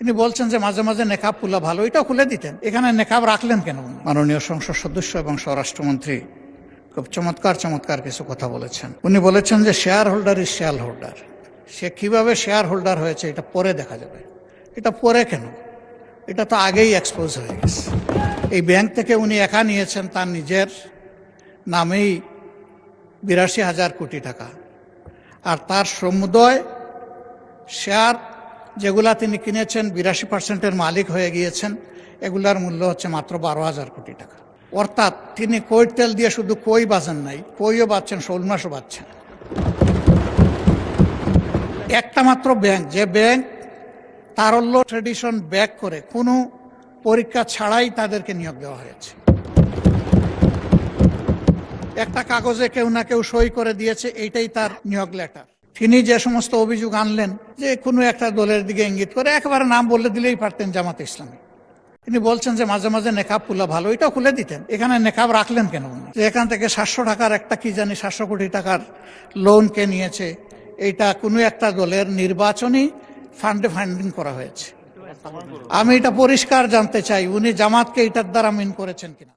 তিনি বলছেন যে মাঝে মাঝে নেকাব খুলা ভালো, এটাও খুলে দিতেন, এখানে নেকাব রাখলেন কেন? মাননীয় সংসদ সদস্য এবং স্বরাষ্ট্রমন্ত্রী খুব চমৎকার কিছু কথা বলেছেন। উনি বলেছেন যে share holder is share holder. সে কিভাবে শেয়ার হোল্ডার হয়েছে এটা পরে দেখা যাবে। এটা পরে কেন? এটা তো আগেই এক্সপোজ হয়ে গেছে। এই ব্যাংক থেকে উনি একা নিয়েছেন তার নিজের নামেই ৮২,০০০ কোটি টাকা, আর তার সমুদয় শেয়ার যেগুলা তিনি কিনেছেন ৮২% মালিক হয়ে গিয়েছেন, এগুলার মূল্য হচ্ছে মাত্র ১২,০০০ কোটি টাকা। অর্থাৎ তিনি কই তেল দিয়ে শুধু কই বাজেন নাই, কইও বাচ্ছেন, শোল মাছও বাচ্ছেন। একটা মাত্র ব্যাংক, যে ব্যাংক তারল্য ট্রেডিশন ব্যাক করে কোনো পরীক্ষা ছাড়াই তাদেরকে নিয়োগ দেওয়া হয়েছে। একটা কাগজে কেউ না কেউ সই করে দিয়েছে, এইটাই তার নিয়োগ লেটার। তিনি যে সমস্ত অভিযোগ আনলেন যে কোনো একটা দলের দিকে ইঙ্গিত করে, একেবারে নাম বলে দিলেই পারতেন জামাত ইসলামী। তিনি বলছেন যে মাঝে মাঝে নেকাব খুলা ভালো, এটাও খুলে দিতেন, এখানে নেকাব রাখলেন কেন? যে এখান থেকে ৭০০ টাকার একটা কি জানি ৭০০ কোটি টাকার লোন কে নিয়েছে, এইটা কোনো একটা দলের নির্বাচনী ফান্ডে ফান্ডিং করা হয়েছে। আমি এটা পরিষ্কার জানতে চাই, উনি জামাতকে এটার দ্বারা মিন করেছেন কিনা।